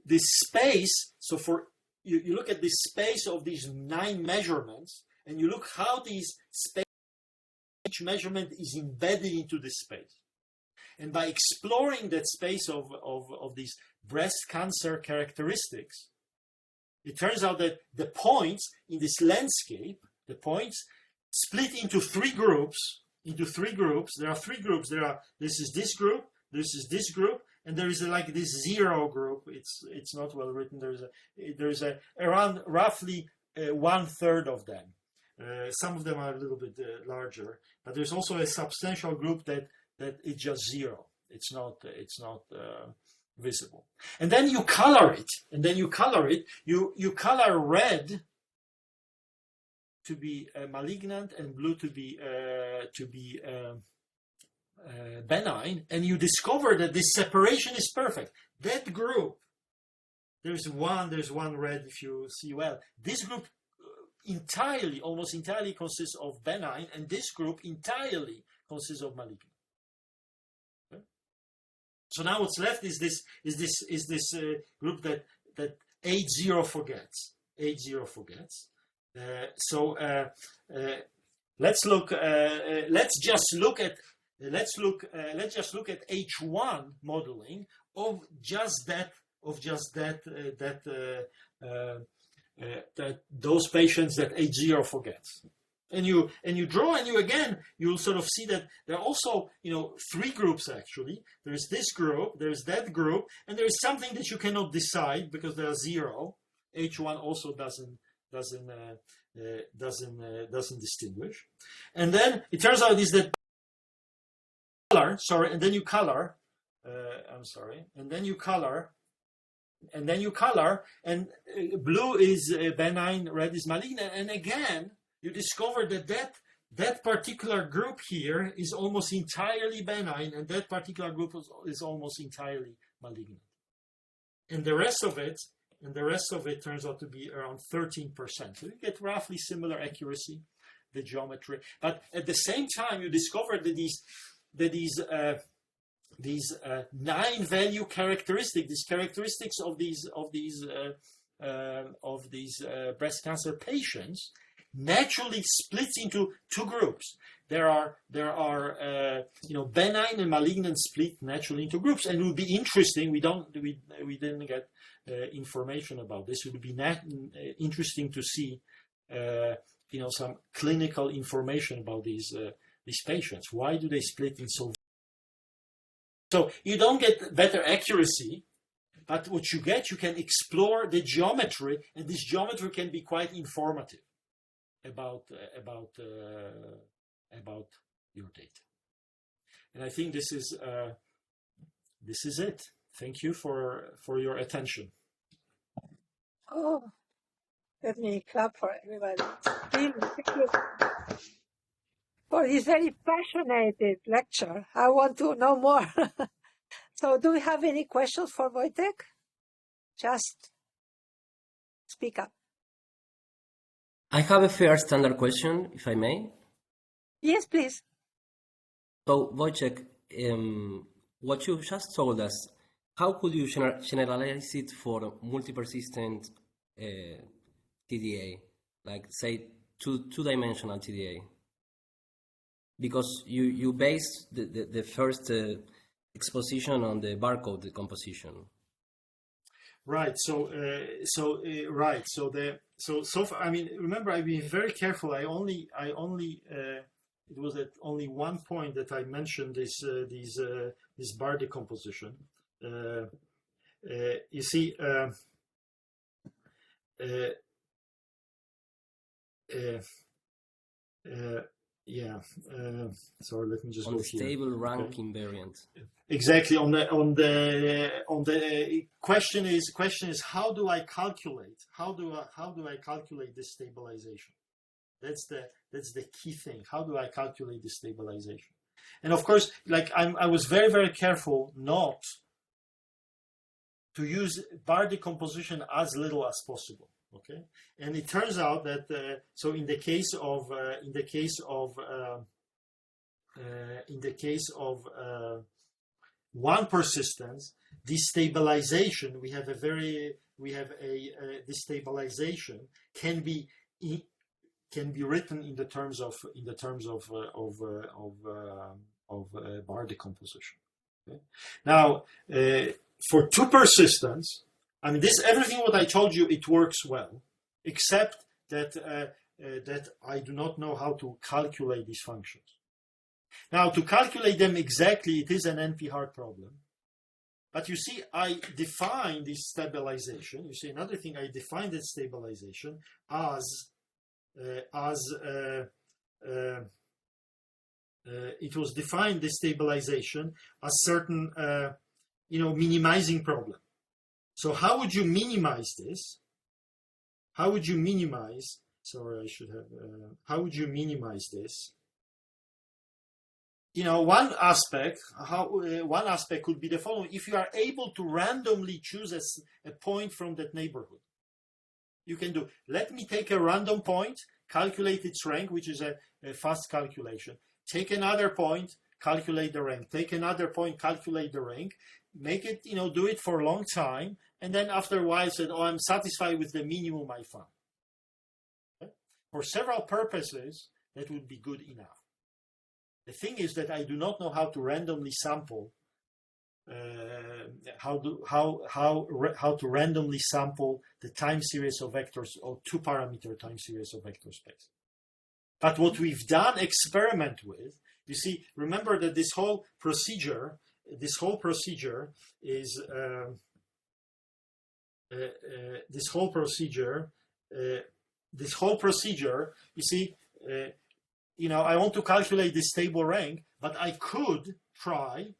this space. So for you look at this space of these 9 measurements, and you look how these space, each measurement is embedded into this space. And by exploring that space of these breast cancer characteristics, it turns out that the points in this landscape, the points, split into three groups. There are three groups. This is this group, this is this group, and there is like this zero group. It's not well written. There's a around roughly 1/3 of them. Some of them are a little bit larger, but there's also a substantial group that is just zero. It's not visible. And then you color it. You color red to be malignant and blue to be benign, and you discover that this separation is perfect. That group, there's one red if you see well. This group almost entirely consists of benign, and this group entirely consists of malignant. Okay? So now what's left is this group that 8-0 forgets. 8-0 forgets. Let's just look at H1 modeling of just that those patients that 8-0 forgets. And you draw, and you'll sort of see that there are also three groups actually. There's this group, there's that group, and there is something that you cannot decide because there are zero. H1 also doesn't distinguish. And then it turns out is that color, sorry, and then you color. And then you color. And blue is benign, red is malignant, and again you discover that particular group here is almost entirely benign, and that particular group is almost entirely malignant. And the rest of it turns out to be around 13%. So you get roughly similar accuracy, the geometry. But at the same time, you discover that these 9 value characteristics, these characteristics of these breast cancer patients, naturally splits into 2 groups. There are benign and malignant split naturally into groups, and it would be interesting. We didn't get information about this. It would be interesting to see some clinical information about these patients. Why do they split in so? So you don't get better accuracy, but what you get, you can explore the geometry, and this geometry can be quite informative about your data. And I think this is it. Thank you for your attention. Oh, let me clap for everybody. Thank you for this very passionate lecture. I want to know more. So do we have any questions for Wojciech? Just speak up. I have a fair standard question, if I may. Yes, please. So, Wojciech, what you just told us, how could you generalize it for multi-persistent TDA, like say two-dimensional TDA? Because you based the first exposition on the barcode decomposition. Right. So far, I mean, remember, I've been very careful. I only it was at only one point that I mentioned this bar decomposition. You see, sorry, let me just on go the stable here. rank Okay. invariant. Exactly. On the question is how do I calculate this stabilization? That's the key thing. How do I calculate this stabilization? And of course, like I was very, very careful not to use bar decomposition as little as possible. Okay, and it turns out that so in the case of one persistence, destabilization, this stabilization can be written in the terms of bar decomposition. Okay? Now, for two persistence, I mean, everything what I told you, it works well, except that that I do not know how to calculate these functions. Now, to calculate them exactly, it is an NP-hard problem. But you see, I define this stabilization. You see, another thing, I define that stabilization as it was defined, the stabilization, as certain, minimizing problem. So how would you minimize this? How would you minimize? Sorry, I should have. How would you minimize this? One aspect could be the following: if you are able to randomly choose a point from that neighborhood, you can do. Let me take a random point, calculate its rank, which is a fast calculation. Take another point, calculate the rank. Take another point, calculate the rank. Make it, do it for a long time, and then after a while, said, "Oh, I'm satisfied with the minimum I found." Okay? For several purposes, that would be good enough. The thing is that I do not know how to randomly sample, how to randomly sample the time series of vectors or two-parameter time series of vector space. But what we've done experiment with, you see, remember that this whole procedure is you see. I want to calculate this stable rank, but I could try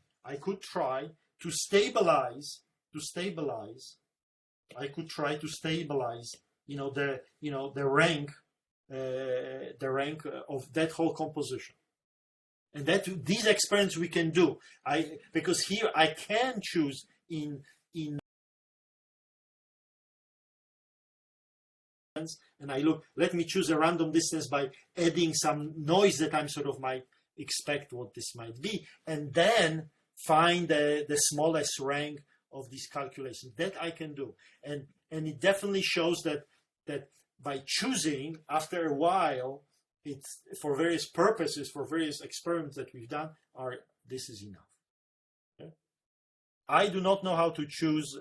to stabilize. I could try to stabilize, the rank of that whole composition, and that these experiments we can do. Because here I can choose in. And I look, let me choose a random distance by adding some noise that I'm might expect what this might be, and then find the smallest rank of these calculations. That I can do. And it definitely shows that by choosing, after a while, it's for various purposes, for various experiments that we've done, this is enough. Okay? I do not know how to choose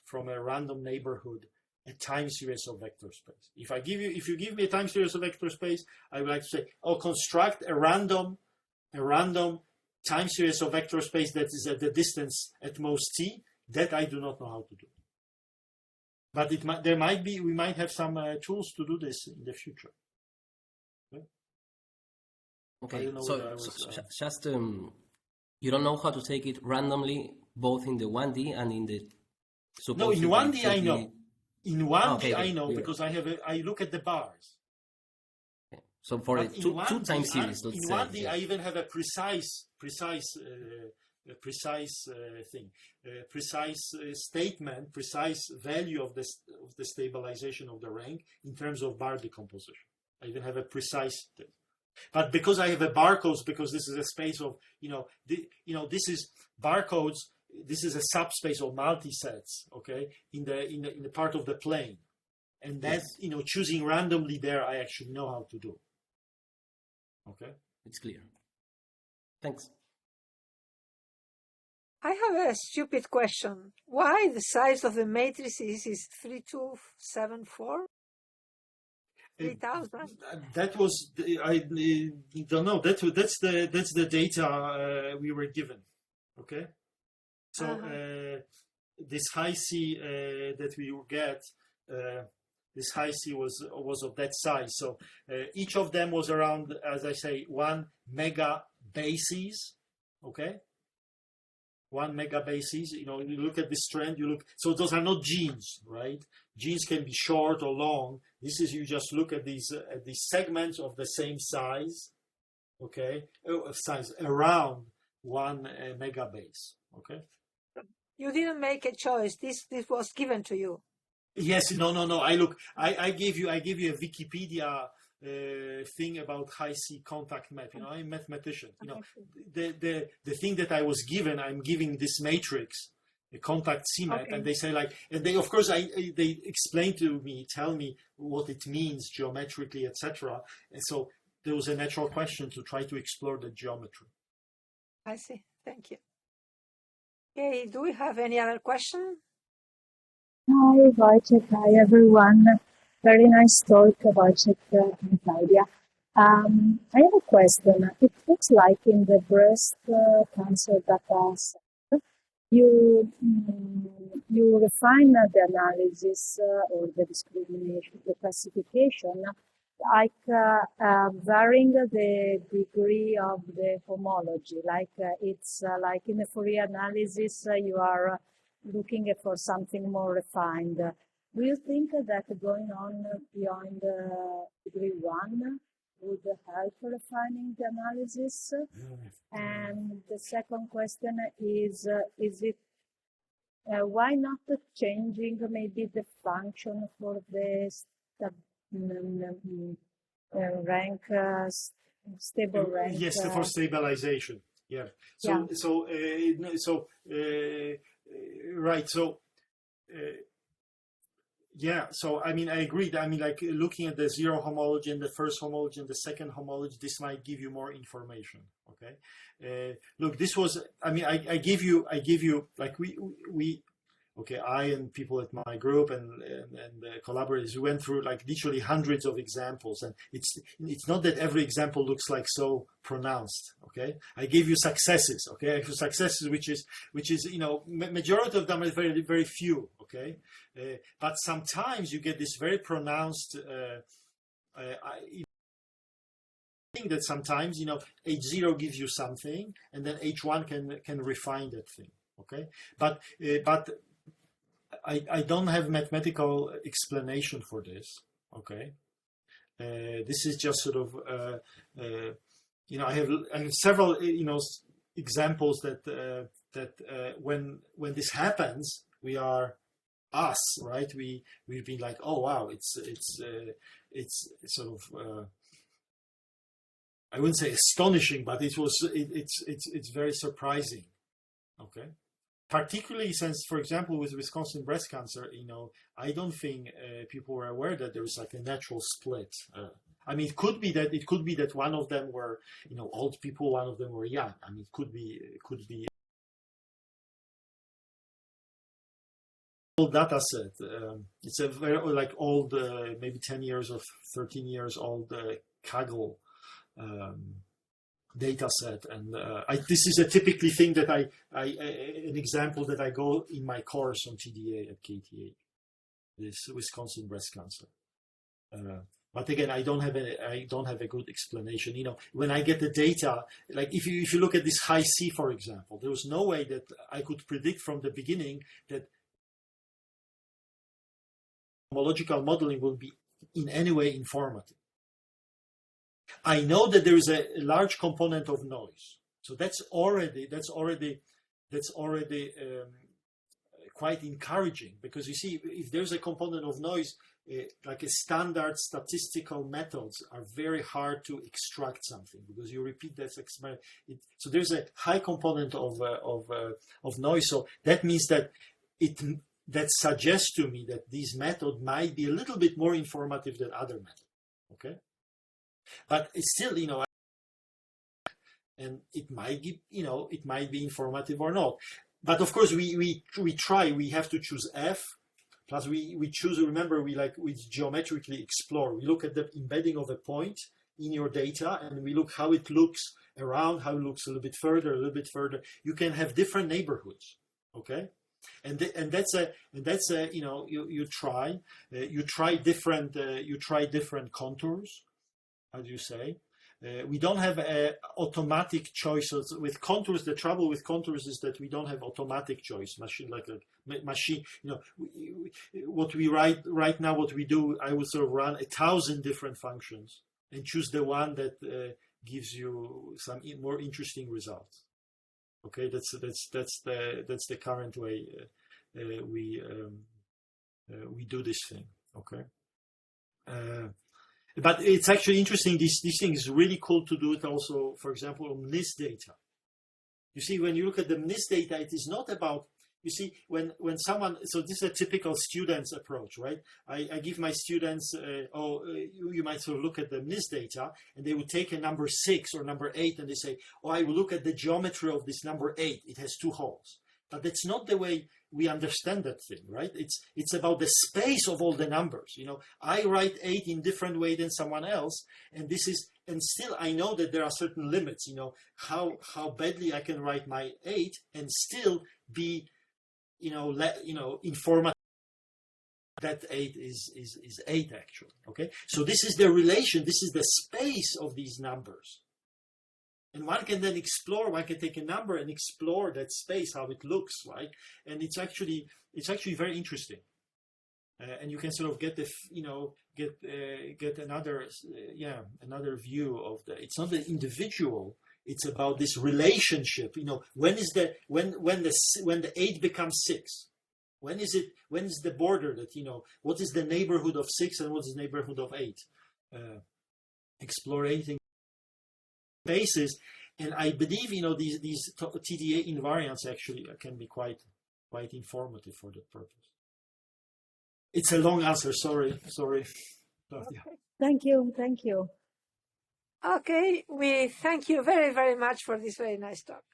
from a random neighborhood a time series of vector space. If you give me a time series of vector space, I would like to say, construct a random time series of vector space that is at the distance at most t. That I do not know how to do. But we might have some tools to do this in the future. Okay, just you don't know how to take it randomly, both in the 1D and in the. No, in 1D I know. In 1D, I know yeah. Because I look at the bars. Okay. So for a two time series, let's in say. 1D, I even have a precise statement, precise value of the stabilization of the rank in terms of bar decomposition. I even have a precise thing. But because I have a barcodes, because this is a space of, this is barcodes. This is a subspace of multisets, okay, in the part of the plane, and that's choosing randomly there. I actually know how to do. Okay, it's clear. Thanks. I have a stupid question. Why the size of the matrices is 3274? 3000? That was I don't know. That's the data we were given. Okay. So this high C that we get, this high C was of that size. So each of them was around, as I say, 1 mega bases. Okay, 1 mega bases. You look at this trend. So those are not genes, right? Genes can be short or long. This is, you just look at these segments of the same size. Okay, size around 1 mega base. Okay. You didn't make a choice. This was given to you. Yes, no. I gave you a Wikipedia thing about high C contact map. I'm a mathematician. The thing that I was given, I'm giving this matrix, a contact C map, and they say and they of course they explain to me, tell me what it means geometrically, etc. And so there was a natural question to try to explore the geometry. I see. Thank you. Okay, do we have any other question? Hi, Wojciech. Hi, everyone. Very nice talk, Wojciech and Claudia. I have a question. It looks like in the breast cancer data set, you refine the analysis or the discrimination, the classification, like varying the degree of the homology. Like it's like in the Fourier analysis, you are looking for something more refined. Do you think that going on beyond degree 1 would help refining the analysis? And the second question is it why not changing maybe the function for the rank, stable rank? Yes, for stabilization. Yeah. So right. So. Yeah, so I mean, I agree. I mean, like looking at the zero homology and the first homology and the second homology, this might give you more information. Okay, look, this was. I mean, I give you like we. Okay, I and people at my group and the collaborators, we went through like literally hundreds of examples, and it's not that every example looks like so pronounced. Okay, I gave you successes. Okay, successes, which is majority of them are very very few. Okay, but sometimes you get this very pronounced. I think that sometimes H0 gives you something, and then H1 can refine that thing. Okay, but I don't have mathematical explanation for this. Okay, this is just sort of I have several examples that when this happens, we are us, right? We've been like, oh wow, it's sort of I wouldn't say astonishing, but it's very surprising. Okay. Particularly since, for example, with Wisconsin breast cancer, I don't think people were aware that there is like a natural split. I mean, it could be that one of them were, old people, one of them were young. I mean, it could be old data set. It's a very like old, maybe 10 years or 13 years old Kaggle data set, and this is a typically thing that an example that I go in my course on TDA at KTH, this Wisconsin breast cancer. But again, I don't have a good explanation. When I get the data, like if you look at this high C, for example, there was no way that I could predict from the beginning that homological modeling will be in any way informative. I know that there is a large component of noise, so that's already quite encouraging, because you see, if there's a component of noise, like a standard statistical methods are very hard to extract something, because you repeat that experiment. So there's a high component of noise. So that means that that suggests to me that this method might be a little bit more informative than other methods. Okay. But it's still, and it might give, it might be informative or not. But of course, we try. We have to choose F. Plus, we choose. Remember, we geometrically explore. We look at the embedding of a point in your data, and we look how it looks around, how it looks a little bit further, a little bit further. You can have different neighborhoods. Okay. And that's you try different contours. As you say, we don't have automatic choices with contours. The trouble with contours is that we don't have automatic choice. Machine. What we right now, what we do, I would sort of run 1,000 different functions and choose the one that gives you some more interesting results. Okay, that's the current way we do this thing. Okay. But it's actually interesting. This thing is really cool to do it also, for example, on MNIST data. You see, when you look at the MNIST data, it is not about, you see, when someone, so this is a typical student's approach, right? I give my students, you might sort of look at the MNIST data, and they would take a number 6 or number 8, and they say, I will look at the geometry of this number 8. It has 2 holes. but that's not the way we understand that thing, right? It's about the space of all the numbers. You know, I write 8 in different way than someone else, and still I know that there are certain limits. You know, how badly I can write my 8 and still be, informative. That 8 is 8 actually. Okay, so this is the relation. This is the space of these numbers. And one can then explore, one can take a number and explore that space, how it looks, right? And it's actually very interesting. And you can sort of get get another view of it's not the individual, it's about this relationship. You know, when the 8 becomes 6? When is the border that, what is the neighborhood of 6 and what is the neighborhood of 8? Exploring basis, and I believe these TDA invariants actually can be quite informative for that purpose. It's a long answer. Sorry. Okay. Thank you. Okay, we thank you very, very much for this very nice talk.